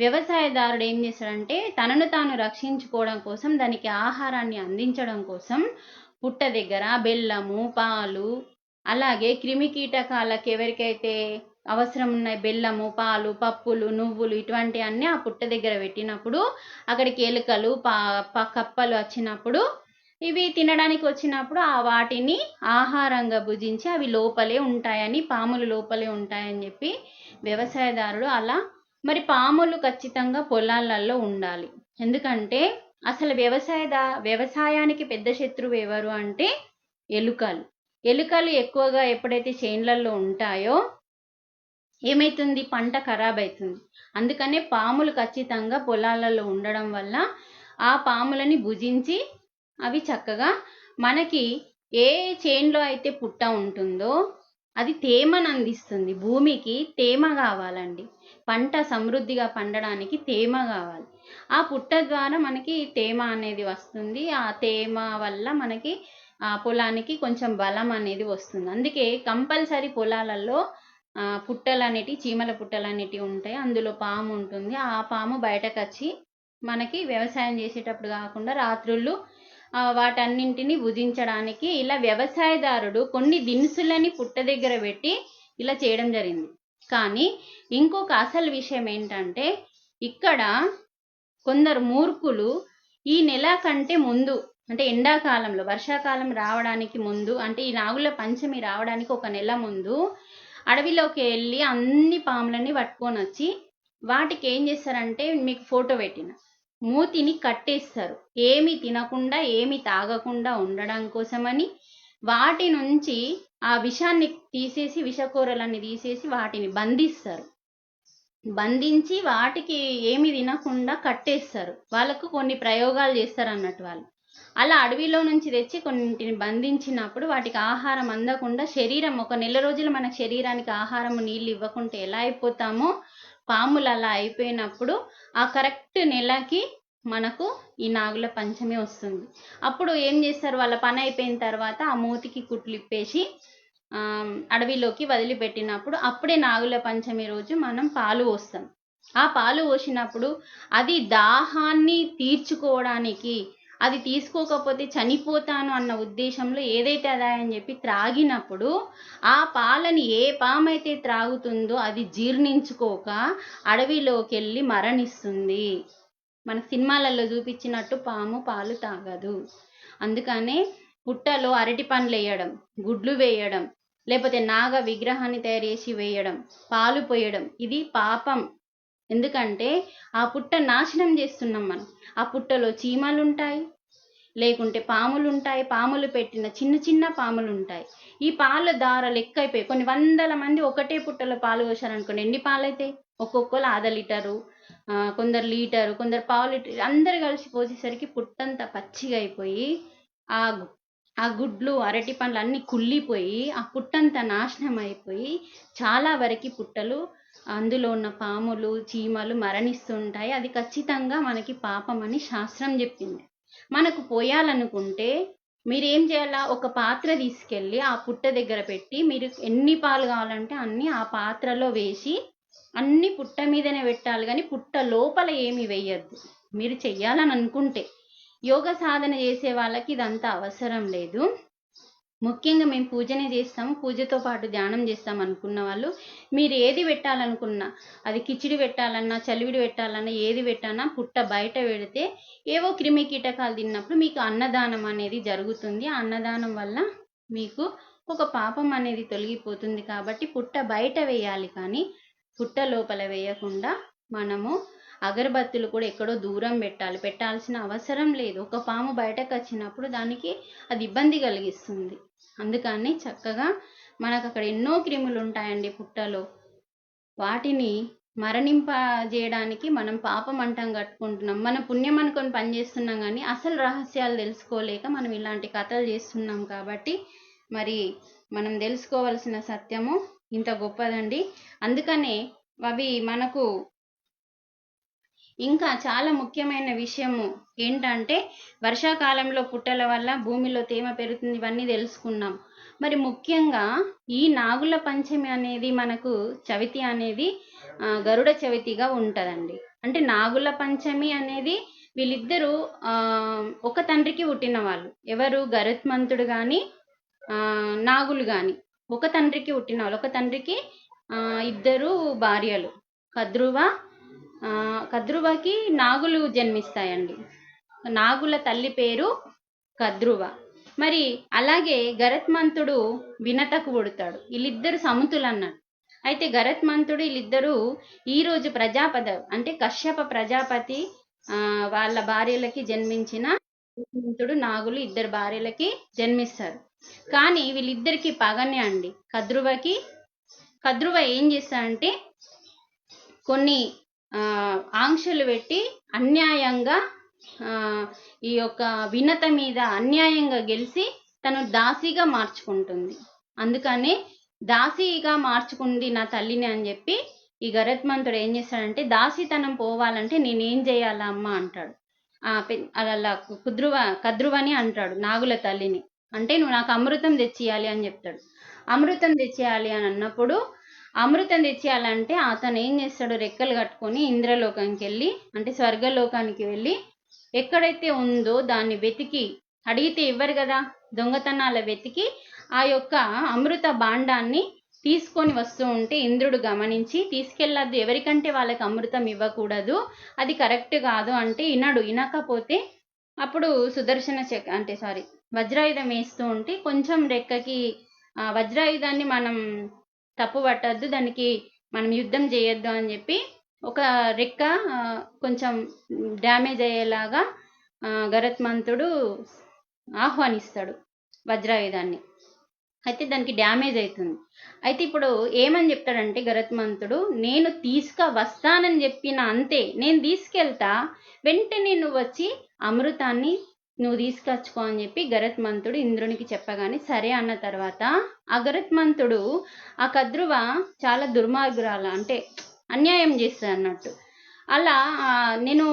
వ్యవసాయదారుడు ఏం చేస్తాడంటే తనను తాను రక్షించుకోవడం కోసం, దానికి ఆహారాన్ని అందించడం కోసం పుట్ట దగ్గర బెల్లము, పాలు, అలాగే క్రిమి కీటకాలకు ఎవరికైతే అవసరం ఉన్నాయి బెల్లము, పాలు, పప్పులు, నువ్వులు ఇటువంటి అన్నీ ఆ పుట్ట దగ్గర పెట్టినప్పుడు అక్కడికి ఎలుకలు, కప్పలు వచ్చినప్పుడు, ఇవి తినడానికి వచ్చినప్పుడు ఆ వాటిని ఆహారంగా భుజించి అవి లోపలే ఉంటాయని, పాములు లోపలే ఉంటాయని చెప్పి వ్యవసాయదారుడు అలా. మరి పాములు ఖచ్చితంగా పొలాలలో ఉండాలి. ఎందుకంటే అసలు వ్యవసాయానికి పెద్ద శత్రువు ఎవరు అంటే ఎలుకలు. ఎలుకలు ఎక్కువగా ఎప్పుడైతే చేన్లలో ఉంటాయో ఏమైతుంది, పంట ఖరాబ్ అవుతుంది. అందుకనే పాములు ఖచ్చితంగా పొలాలలో ఉండడం వల్ల ఆ పాములని భుజించి అవి చక్కగా మనకి ఏ చేన్లో అయితే పుట్ట ఉంటుందో అది తేమను అందిస్తుంది. భూమికి తేమ కావాలండి. పంట సమృద్ధిగా పండడానికి తేమ కావాలి. ఆ పుట్ట ద్వారా మనకి తేమ అనేది వస్తుంది. ఆ తేమ వల్ల మనకి ఆ పొలానికి కొంచెం బలం అనేది వస్తుంది. అందుకే కంపల్సరీ పొలాలలో పుట్టలు అనేటివి, చీమల పుట్టలు అనేటివి ఉంటాయి. అందులో పాము ఉంటుంది. ఆ పాము బయటకు వచ్చి మనకి వ్యవసాయం చేసేటప్పుడు కాకుండా రాత్రుళ్ళు వాటన్నింటిని భుజించడానికి ఇలా వ్యవసాయదారుడు కొన్ని దినుసులని పుట్ట దగ్గర పెట్టి ఇలా చేయడం జరిగింది. కానీ ఇంకొక అసలు విషయం ఏంటంటే ఇక్కడ కొందరు మూర్ఖులు ఈ నెల కంటే ముందు, అంటే ఎండాకాలంలో, వర్షాకాలం రావడానికి ముందు, అంటే ఈ నాగుల పంచమి రావడానికి ఒక నెల ముందు అడవిలోకి వెళ్ళి అన్ని పాములని పట్టుకొని వచ్చి వాటికి ఏం చేస్తారంటే, మీకు ఫోటో పెట్టిన, మూతిని కట్టేస్తారు. ఏమి తినకుండా ఏమి తాగకుండా ఉండడం కోసమని వాటి నుంచి ఆ విషాన్ని తీసేసి, విషకూరలన్నీ తీసేసి వాటిని బంధిస్తారు. బంధించి వాటికి ఏమి తినకుండా కట్టేస్తారు. వాళ్ళకు కొన్ని ప్రయోగాలు చేస్తారు అన్నట్టు వాళ్ళు. అలా అడవిలో నుంచి తెచ్చి కొన్నింటిని బంధించినప్పుడు వాటికి ఆహారం అందకుండా శరీరం, ఒక నెల రోజులు మన శరీరానికి ఆహారం, నీళ్ళు ఇవ్వకుంటే ఎలా అయిపోతామో పాములు అలా అయిపోయినప్పుడు ఆ కరెక్ట్ నెలకి మనకు ఈ నాగుల పంచమి వస్తుంది. అప్పుడు ఏం చేస్తారు, వాళ్ళ పని అయిపోయిన తర్వాత ఆ మూతికి కుట్లు ఇప్పేసి అడవిలోకి వదిలిపెట్టినప్పుడు అప్పుడే నాగుల పంచమి రోజు మనం పాలు పోస్తాం. ఆ పాలు పోసినప్పుడు అది దాహాన్ని తీర్చుకోవడానికి, అది తీసుకోకపోతే చనిపోతాను అన్న ఉద్దేశంలో ఏదైతే అదాయని చెప్పి త్రాగినప్పుడు ఆ పాలని ఏ పామైతే త్రాగుతుందో అది జీర్ణించుకోక అడవిలోకి వెళ్ళి మరణిస్తుంది. మన సినిమాలలో చూపించినట్టు పాము పాలు తాగదు. అందుకనే పుట్టలో అరటి పండ్లు వేయడం, గుడ్లు వేయడం, లేకపోతే నాగ విగ్రహాన్ని తయారు చేసి వేయడం, పాలు పోయడం ఇది పాపం. ఎందుకంటే ఆ పుట్ట నాశనం చేస్తున్నాం మనం. ఆ పుట్టలో చీమలు ఉంటాయి, లేకుంటే పాములు ఉంటాయి, పాములు పెట్టిన చిన్న చిన్న పాములు ఉంటాయి. ఈ పాల దారాలు ఎక్కువైపోయి కొన్ని వందల మంది ఒకటే పుట్టలో పాలు పోసారనుకోండి, ఎన్ని పాలు అయితే ఒక్కొక్కరు ½ లీటరు, కొందరు లీటరు, కొందరు ½ లీటర్, అందరు కలిసి పోసేసరికి పుట్టంతా పచ్చిగా అయిపోయి ఆ గుడ్లు, అరటి పండ్లు అన్నీ కుళ్ళిపోయి ఆ పుట్టంతా నాశనం అయిపోయి చాలా వరకు పుట్టలు, అందులో ఉన్న పాములు, చీమలు మరణిస్తుంటాయి. అది ఖచ్చితంగా మనకి పాపం అని శాస్త్రం చెప్పింది. మనకు పోయాలనుకుంటే మీరేం చేయాలా, ఒక పాత్ర తీసుకెళ్ళి ఆ పుట్ట దగ్గర పెట్టి మీరు ఎన్ని పాలు కావాలంటే అన్ని ఆ పాత్రలో వేసి అన్ని పుట్ట మీదనే పెట్టాలి, కానీ పుట్ట లోపల ఏమి వేయద్దు. మీరు చెయ్యాలని అనుకుంటే, యోగ సాధన చేసే వాళ్ళకి ఇదంతా అవసరం లేదు. ముఖ్యంగా మేము పూజనే చేస్తాము, పూజతో పాటు ధ్యానం చేస్తాం అనుకున్న వాళ్ళు మీరు ఏది పెట్టాలనుకున్నా, అది కిచిడి పెట్టాలన్నా, చలివిడి పెట్టాలన్నా, ఏది పెట్టాలన్నా పుట్ట బయట పెడితే ఏవో క్రిమి కీటకాలు తిన్నప్పుడు మీకు అన్నదానం అనేది జరుగుతుంది. ఆ అన్నదానం వల్ల మీకు ఒక పాపం అనేది తొలగిపోతుంది. కాబట్టి పుట్ట బయట వేయాలి, కానీ పుట్ట లోపల వేయకుండా మనము అగరబత్తులు కూడా ఎక్కడో దూరం పెట్టాల్సిన అవసరం లేదు. ఒక పాము బయటకు వచ్చినప్పుడు దానికి అది ఇబ్బంది కలిగిస్తుంది. అందుకని చక్కగా మనకు అక్కడ ఎన్నో క్రిములు ఉంటాయండి పుట్టలో, వాటిని మరణింపజేయడానికి మనం పాపం అంటం కట్టుకుంటున్నాం. మన పుణ్యం అనుకొని పనిచేస్తున్నాం, కానీ అసలు రహస్యాలు తెలుసుకోలేక మనం ఇలాంటి కథలు చేస్తున్నాం. కాబట్టి మరి మనం తెలుసుకోవాల్సిన సత్యము ఇంత గొప్పదండి. అందుకనే అవి మనకు ఇంకా చాలా ముఖ్యమైన విషయము ఏంటంటే, వర్షాకాలంలో పుట్టల వల్ల భూమిలో తేమ పెరుగుతుంది, ఇవన్నీ తెలుసుకున్నాం. మరి ముఖ్యంగా ఈ నాగుల పంచమి అనేది మనకు చవితి అనేది గరుడ చవితిగా ఉంటుందండి. అంటే నాగుల పంచమి అనేది వీళ్ళిద్దరూ ఒక తండ్రికి పుట్టిన వాళ్ళు. ఎవరు? గరుత్మంతుడు కానీ నాగులు కానీ ఒక తండ్రికి పుట్టిన వాళ్ళు. ఒక తండ్రికి ఇద్దరు భార్యలు. కద్రువకి నాగులు జన్మిస్తాయండి. నాగుల తల్లి పేరు కద్రువ. మరి అలాగే గరత్మంతుడు వినతకు పుడతాడు. వీళ్ళిద్దరు సముతులు అన్నాడు. అయితే గరత్మంతుడు వీళ్ళిద్దరూ ఈరోజు ప్రజాపతి అంటే కశ్యప ప్రజాపతి వాళ్ళ భార్యలకి జన్మించిన గరత్మంతుడు నాగులు ఇద్దరు భార్యలకి జన్మిస్తారు. కానీ వీళ్ళిద్దరికి పగనే అండి. కద్రువ ఏం చేస్తాడంటే కొన్ని ఆంక్షలు పెట్టి అన్యాయంగా ఈ యొక్క వినత మీద అన్యాయంగా గెలిచి తను దాసిగా మార్చుకుంటుంది. అందుకనే దాసిగా మార్చుకుంది నా తల్లిని అని చెప్పి ఈ గరత్మంతుడు ఏం చేస్తాడంటే, దాసితనం పోవాలంటే నేనేం చేయాలా అమ్మ అంటాడు. అలా కద్రువని అంటాడు నాగుల తల్లిని. అంటే నువ్వు నాకు అమృతం తెచ్చియాలి అని చెప్తాడు. అమృతం తెచ్చేయాలి అని అన్నప్పుడు, అమృతం తెచ్చేయాలంటే అతను ఏం చేస్తాడు, రెక్కలు కట్టుకొని ఇంద్రలోకానికి వెళ్ళి అంటే స్వర్గలోకానికి వెళ్ళి ఎక్కడైతే ఉందో దాన్ని వెతికి, అడిగితే ఇవ్వరు కదా, దొంగతనాల వెతికి ఆ యొక్క అమృత భాండాన్ని తీసుకొని వస్తూ ఉంటే ఇంద్రుడు గమనించి తీసుకెళ్ళద్దు, ఎవరికంటే వాళ్ళకి అమృతం ఇవ్వకూడదు, అది కరెక్ట్ కాదు అంటే వినకపోతే అప్పుడు వజ్రాయుధం వేస్తూ ఉంటే కొంచెం రెక్కకి వజ్రాయుధాన్ని మనం తప్పు పట్టద్దు, దానికి మనం యుద్ధం చేయొద్దు అని చెప్పి ఒక రెక్క కొంచెం డ్యామేజ్ అయ్యేలాగా గరత్మంతుడు ఆహ్వానిస్తాడు వజ్రాయుధాన్ని. అయితే దానికి డ్యామేజ్ అవుతుంది. అయితే ఇప్పుడు ఏమని చెప్తాడంటే గరత్మంతుడు, నేను వస్తానని చెప్పిన అంతే, నేను తీసుకెళ్తా, వెంటనే నువ్వు వచ్చి అమృతాన్ని నువ్వు తీసుకొచ్చుకో అని చెప్పి గరత్మంతుడు ఇంద్రునికి చెప్పగానే సరే అన్న తర్వాత ఆ గరత్మంతుడు ఆ కద్రువ చాలా దుర్మార్గురాల, అంటే అన్యాయం చేస్తుంది అన్నట్టు. అలా నేను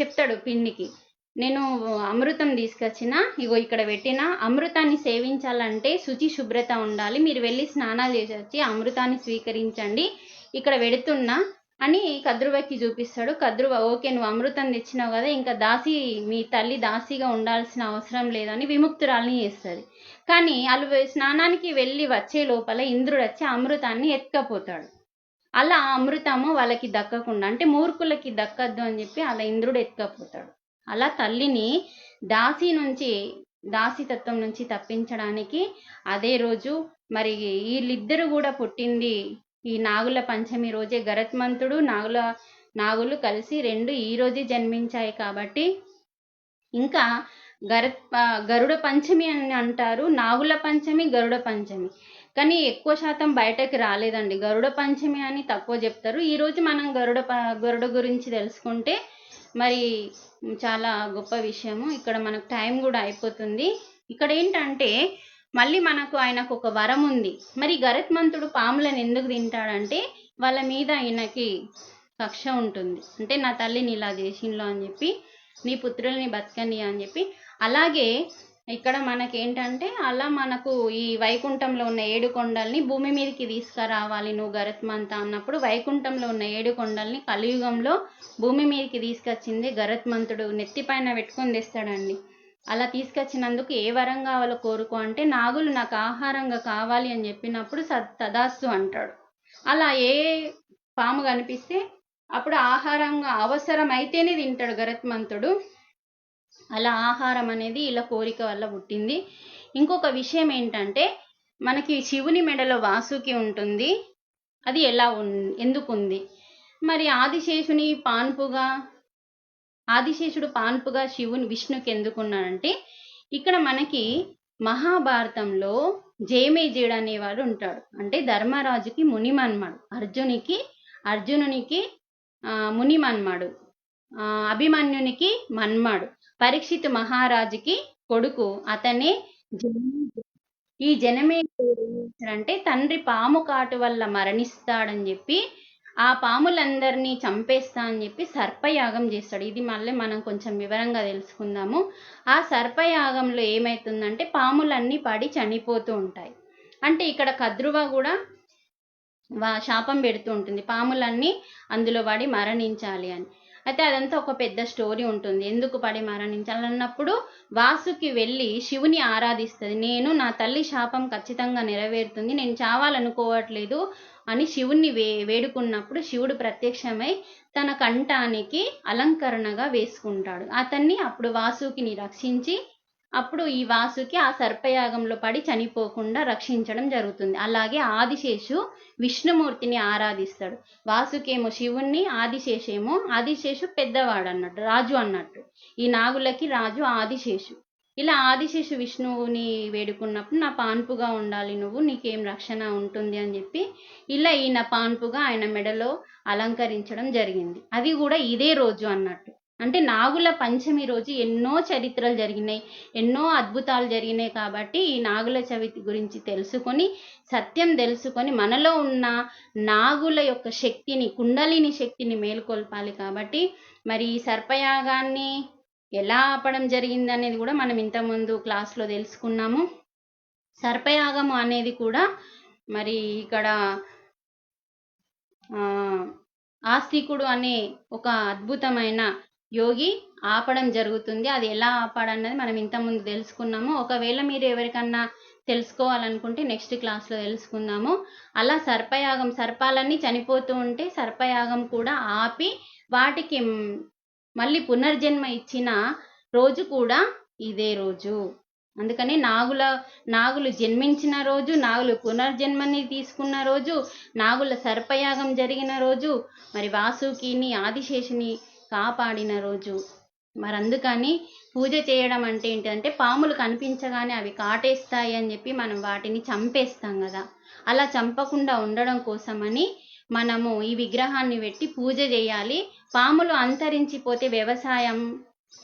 చెప్తాడు పిండికి, నేను అమృతం తీసుకొచ్చిన, ఇగో ఇక్కడ పెట్టిన, అమృతాన్ని సేవించాలంటే శుచి శుభ్రత ఉండాలి, మీరు వెళ్ళి స్నానాలు చేసి వచ్చి అమృతాన్ని స్వీకరించండి, ఇక్కడ పెడుతున్నా అని కద్రువకి చూపిస్తాడు. కద్రువ ఓకే నువ్వు అమృతం తెచ్చినావు కదా, ఇంకా మీ తల్లి దాసిగా ఉండాల్సిన అవసరం లేదని విముక్తురాల్ని చేస్తుంది. కానీ వాళ్ళు స్నానానికి వెళ్ళి వచ్చే లోపల ఇంద్రుడు వచ్చి అమృతాన్ని ఎత్తుకపోతాడు. అలా అమృతము వాళ్ళకి దక్కకుండా, అంటే మూర్ఖులకి దక్కద్దు అని చెప్పి అలా ఇంద్రుడు ఎత్తుకపోతాడు. అలా తల్లిని దాసితత్వం నుంచి తప్పించడానికి అదే రోజు మరి వీళ్ళిద్దరు కూడా పుట్టింది ఈ నాగుల పంచమి రోజే. గరత్మంతుడు నాగులు కలిసి రెండు ఈ రోజే జన్మించాయి. కాబట్టి ఇంకా గరుడ పంచమి అని అంటారు, నాగుల పంచమి, గరుడ పంచమి, కానీ ఎక్కువ శాతం బయటకు రాలేదండి. గరుడ పంచమి అని తక్కువ చెప్తారు. ఈరోజు మనం గరుడ గురించి తెలుసుకుంటే మరి చాలా గొప్ప విషయము. ఇక్కడ మనకు టైం కూడా అయిపోతుంది. ఇక్కడ ఏంటంటే మళ్ళీ ఆయనకు ఒక వరం ఉంది. మరి గరత్మంతుడు పాములను ఎందుకు తింటాడంటే వాళ్ళ మీద ఆయనకి కక్ష ఉంటుంది. అంటే నా తల్లిని ఇలా చేసింలో అని చెప్పి, నీ పుత్రుల్ని బతకని అని చెప్పి. అలాగే ఇక్కడ మనకేంటంటే అలా మనకు ఈ వైకుంఠంలో ఉన్న 7 కొండల్ని భూమి మీదకి తీసుకురావాలి నువ్వు గరత్మంత అన్నప్పుడు, వైకుంఠంలో ఉన్న 7 కొండల్ని కలియుగంలో భూమి మీదకి తీసుకొచ్చింది గరత్మంతుడు నెత్తిపైన పెట్టుకొని తెస్తాడండి. అలా తీసుకొచ్చినందుకు ఏ వరం కావాలో కోరుకో అంటే నాగులు నాకు ఆహారంగా కావాలి అని చెప్పినప్పుడు తదాస్తు అంటాడు. అలా ఏ పాము కనిపిస్తే అప్పుడు ఆహారంగా అవసరం అయితేనే తింటాడు గరుత్మంతుడు. అలా ఆహారం అనేది ఇలా కోరిక వల్ల పుట్టింది. ఇంకొక విషయం ఏంటంటే మనకి శివుని మెడలో వాసుకి ఉంటుంది. అది ఎలా ఎందుకుంది మరి ఆదిశేషుడు పాన్పుగా విష్ణుకి ఎందుకున్నాడంటే ఇక్కడ మనకి మహాభారతంలో జయమేజయుడు అనేవాడు ఉంటాడు. అంటే ధర్మరాజుకి మునిమన్మడు, అర్జునునికి మునిమన్మడు, అభిమన్యునికి మన్మడు, పరీక్షిత్ మహారాజుకి కొడుకు, అతనే ఈ జనమేజయుడు అంటే తండ్రి పాము కాటు వల్ల మరణిస్తాడని చెప్పి ఆ పాములందరినీ చంపేస్తా అని చెప్పి సర్పయాగం చేస్తాడు. ఇది మళ్ళీ మనం కొంచెం వివరంగా తెలుసుకుందాము. ఆ సర్పయాగంలో ఏమవుతుందంటే పాములన్నీ పడి చనిపోతూ ఉంటాయి. అంటే ఇక్కడ కద్రువ కూడా శాపం పెడుతూ ఉంటుంది పాములన్నీ అందులో పడి మరణించాలి అని. అయితే అదంతా ఒక పెద్ద స్టోరీ ఉంటుంది. ఎందుకు పడి మరణించాలన్నప్పుడు వాసుకి వెళ్ళి శివుని ఆరాధిస్తుంది. నేను నా తల్లి శాపం ఖచ్చితంగా నెరవేరుతుంది, నేను చావాలనుకోవట్లేదు అని శివుణ్ణి వేడుకున్నప్పుడు శివుడు ప్రత్యక్షమై తన కంఠానికి అలంకరణగా వేసుకుంటాడు అతన్ని. అప్పుడు వాసుకిని రక్షించి అప్పుడు ఈ వాసుకి ఆ సర్పయాగంలో పడి చనిపోకుండా రక్షించడం జరుగుతుంది. అలాగే ఆదిశేషు విష్ణుమూర్తిని ఆరాధిస్తాడు. వాసుకేమో శివుణ్ణి, ఆదిశేషు పెద్దవాడు అన్నట్టు, రాజు అన్నట్టు. ఈ నాగులకి రాజు ఆదిశేషు. ఇలా ఆదిశేషు విష్ణువుని వేడుకున్నప్పుడు నా పాన్పుగా ఉండాలి నువ్వు, నీకేం రక్షణ ఉంటుంది అని చెప్పి ఇలా ఈయన పాన్పుగా ఆయన మెడలో అలంకరించడం జరిగింది. అది కూడా ఇదే రోజు అన్నట్టు. అంటే నాగుల పంచమి రోజు ఎన్నో చరిత్రలు జరిగినాయి, ఎన్నో అద్భుతాలు జరిగినాయి. కాబట్టి ఈ నాగుల చవితి గురించి తెలుసుకొని, సత్యం తెలుసుకొని మనలో ఉన్న నాగుల యొక్క శక్తిని, కుండలిని శక్తిని మేల్కొల్పాలి. కాబట్టి మరి ఈ సర్పయాగాన్ని ఎలా ఆపడం జరిగింది అనేది కూడా మనం ఇంతకుముందు క్లాస్లో తెలుసుకున్నాము. సర్పయాగము అనేది కూడా మరి ఇక్కడ ఆస్తికుడు అనే ఒక అద్భుతమైన యోగి ఆపడం జరుగుతుంది. అది ఎలా ఆపాడన్నది మనం ఇంతకుముందు తెలుసుకున్నాము. ఒకవేళ మీరు ఎవరికన్నా తెలుసుకోవాలనుకుంటే నెక్స్ట్ క్లాస్లో తెలుసుకుందాము. అలా సర్పాలన్నీ చనిపోతూ ఉంటే సర్పయాగం కూడా ఆపి వాటికి మళ్ళీ పునర్జన్మ ఇచ్చిన రోజు కూడా ఇదే రోజు. అందుకని నాగులు జన్మించిన రోజు, నాగులు పునర్జన్మని తీసుకున్న రోజు, నాగుల సర్పయాగం జరిగిన రోజు, మరి వాసుకిని ఆదిశేషుని కాపాడిన రోజు. మరి అందుకని పూజ చేయడం అంటే ఏంటంటే పాములు కనిపించగానే అవి కాటేస్తాయి అని చెప్పి మనం వాటిని చంపేస్తాం కదా, అలా చంపకుండా ఉండడం కోసమని మనము ఈ విగ్రహాన్ని పెట్టి పూజ చేయాలి. పాములు అంతరించిపోతే వ్యవసాయం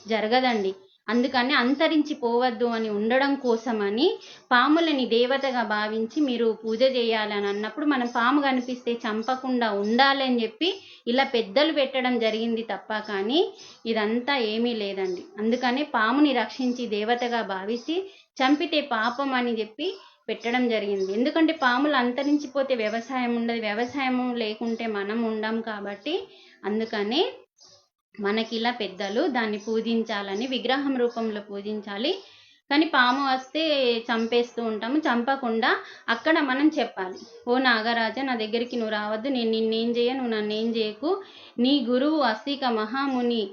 జరగదండి. అందుకని అంతరించిపోవద్దు అని ఉండడం కోసమని పాములని దేవతగా భావించి మీరు పూజ చేయాలి అని అన్నప్పుడు మనం పాము కనిపిస్తే చంపకుండా ఉండాలి అని చెప్పి ఇలా పెద్దలు పెట్టడం జరిగింది తప్ప కానీ ఇదంతా ఏమీ లేదండి. అందుకని పాముని రక్షించి దేవతగా భావించి చంపితే పాపం అని చెప్పి పెట్టడం జరిగింది. ఎందుకంటే పాములు అంతరించిపోతే వ్యవసాయం ఉండదు, వ్యవసాయం లేకుంటే మనం ఉండం. కాబట్టి అందుకని మనకి ఇలా పెద్దలు దాన్ని పూజించాలని, విగ్రహం రూపంలో పూజించాలి. కానీ పాము వస్తే చంపేస్తూ ఉంటాము. చంపకుండా అక్కడ మనం చెప్పాలి, ఓ నాగరాజా నా దగ్గరికి నువ్వు రావద్దు, నేను నిన్నేం చేయ, నువ్వు నన్నేం చేయకు, నీ గురువు అస్తిక మహాముని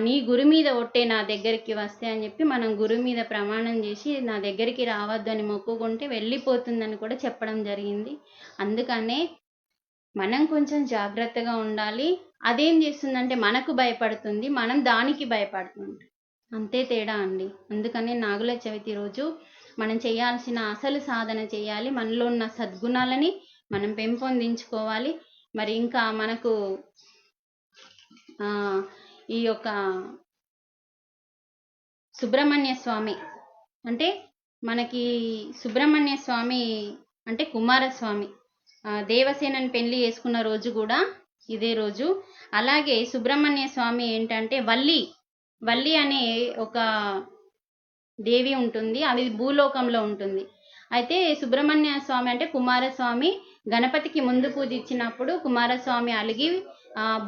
నీ గురు మీద ఒట్టే నా దగ్గరికి వస్తే అని చెప్పి మనం గురు మీద ప్రమాణం చేసి నా దగ్గరికి రావద్దు అని మొక్కుకుంటే వెళ్ళిపోతుందని కూడా చెప్పడం జరిగింది. అందుకనే మనం కొంచెం జాగ్రత్తగా ఉండాలి. అదేం చేస్తుందంటే మనకు భయపడుతుంది, మనం దానికి భయపడుతుంది, అంతే తేడా అండి. అందుకని నాగుల చవితి రోజు మనం చేయాల్సిన అసలు సాధన చేయాలి, మనలో ఉన్న సద్గుణాలని మనం పెంపొందించుకోవాలి. మరి ఇంకా మనకు ఈ యొక్క సుబ్రహ్మణ్య స్వామి అంటే మనకి సుబ్రహ్మణ్య స్వామి అంటే కుమారస్వామి దేవసేనని పెళ్లి చేసుకున్న రోజు కూడా ఇదే రోజు. అలాగే సుబ్రహ్మణ్య స్వామి ఏంటంటే వల్లి అనే ఒక దేవి ఉంటుంది, అది భూలోకంలో ఉంటుంది. అయితే సుబ్రహ్మణ్య స్వామి అంటే కుమారస్వామి గణపతికి ముందు పూజ ఇచ్చినప్పుడు కుమారస్వామి అలిగి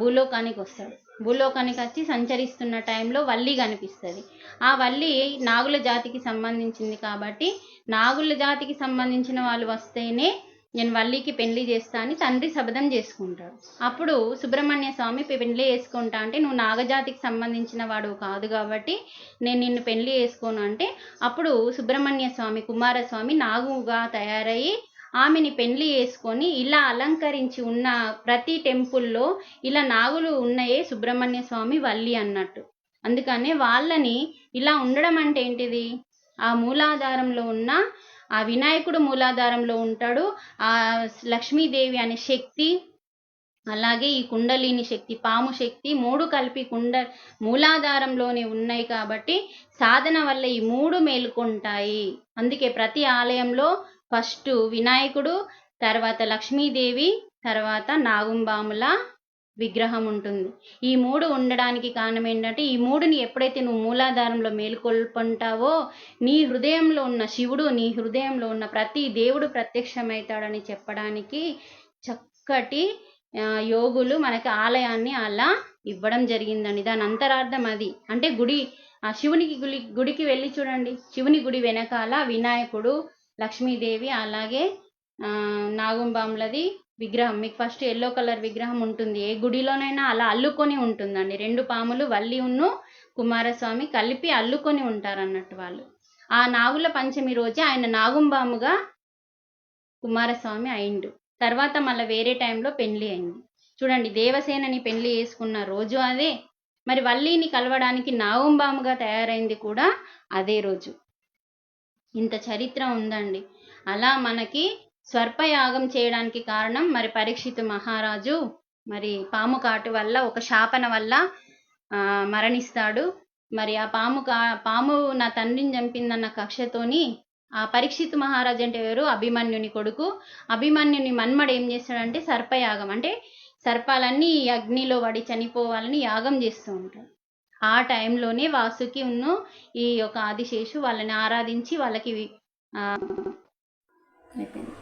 భూలోకానికి వస్తాడు. భూలోకానికి వచ్చి సంచరిస్తున్న టైంలో వల్లి కనిపిస్తుంది. ఆ వల్లి నాగుల జాతికి సంబంధించింది కాబట్టి నాగుల జాతికి సంబంధించిన వాళ్ళు వస్తేనే నేను వల్లికి పెళ్లి చేస్తా అని తండ్రి శపథం చేసుకుంటాడు. అప్పుడు సుబ్రహ్మణ్య స్వామి పెళ్లి చేసుకుంటా అంటే నువ్వు నాగజాతికి సంబంధించిన వాడు కాదు కాబట్టి నేను నిన్ను పెళ్లి చేసుకోను అంటే అప్పుడు సుబ్రహ్మణ్య స్వామి కుమారస్వామి నాగుగా తయారయ్యి ఆమెని పెళ్లి చేసుకొని ఇలా అలంకరించి ఉన్న ప్రతి టెంపుల్లో ఇలా నాగులు ఉన్నాయే సుబ్రహ్మణ్య స్వామి వల్లి అన్నట్టు. అందుకనే వాళ్ళని ఇలా ఉండడం అంటే ఏంటిది, ఆ మూలాధారంలో ఉన్న ఆ వినాయకుడు మూలాధారంలో ఉంటాడు, ఆ లక్ష్మీదేవి అనే శక్తి, అలాగే ఈ కుండలిని శక్తి పాము శక్తి మూడు కలిపి మూలాధారంలోనే ఉన్నాయి కాబట్టి సాధన వల్ల ఈ మూడు మేలుకుంటాయి. అందుకే ప్రతి ఆలయంలో ఫస్ట్ వినాయకుడు, తర్వాత లక్ష్మీదేవి, తర్వాత నాగుంబాముల విగ్రహం ఉంటుంది. ఈ మూడు ఉండడానికి కారణం ఏంటంటే ఈ మూడుని ఎప్పుడైతే నువ్వు మూలాధారంలో మేలుకొల్పుంటావో నీ హృదయంలో ఉన్న శివుడు, నీ హృదయంలో ఉన్న ప్రతి దేవుడు ప్రత్యక్షమవుతాడని చెప్పడానికి చక్కటి యోగులు మనకి ఆలయాన్ని అలా ఇవ్వడం జరిగిందండి. దాని అంతరార్థం అది. అంటే ఆ శివునికి గుడికి వెళ్ళి చూడండి, శివుని గుడి వెనకాల వినాయకుడు, లక్ష్మీదేవి, అలాగే నాగుంబాములది విగ్రహం మీకు ఫస్ట్ ఎల్లో కలర్ విగ్రహం ఉంటుంది. ఏ గుడిలోనైనా అలా అల్లుకొని ఉంటుందండి. రెండు పాములు వల్లి ఉన్ను కుమారస్వామి కలిపి అల్లుకొని ఉంటారు అన్నట్టు వాళ్ళు. ఆ నాగుల పంచమి రోజే ఆయన నాగుంబాముగా కుమారస్వామి అయిండు. తర్వాత మళ్ళీ వేరే టైంలో పెళ్లి అయింది. చూడండి, దేవసేనని పెళ్లి చేసుకున్న రోజు అదే, మరి వల్లిని కలవడానికి నాగుంబాముగా తయారైంది కూడా అదే రోజు. ఇంత చరిత్ర ఉందండి. అలా మనకి స్వర్పయాగం చేయడానికి కారణం మరి పరీక్షితు మహారాజు మరి పాము కాటు వల్ల, ఒక శాపన వల్ల మరణిస్తాడు. మరి ఆ పాము నా తండ్రిని చంపిందన్న కక్షతోని ఆ పరీక్షితు మహారాజు అంటే ఎవరు, అభిమన్యుని కొడుకు. అభిమన్యుని మన్మడు ఏం చేస్తాడంటే సర్పయాగం, అంటే సర్పాలన్నీ అగ్నిలో పడి చనిపోవాలని యాగం చేస్తూ ఉంటాడు. ఆ టైంలోనే వాసుకి ఉన్ను ఈ యొక్క ఆదిశేషు వాళ్ళని ఆరాధించి వాళ్ళకి అయిపోయింది.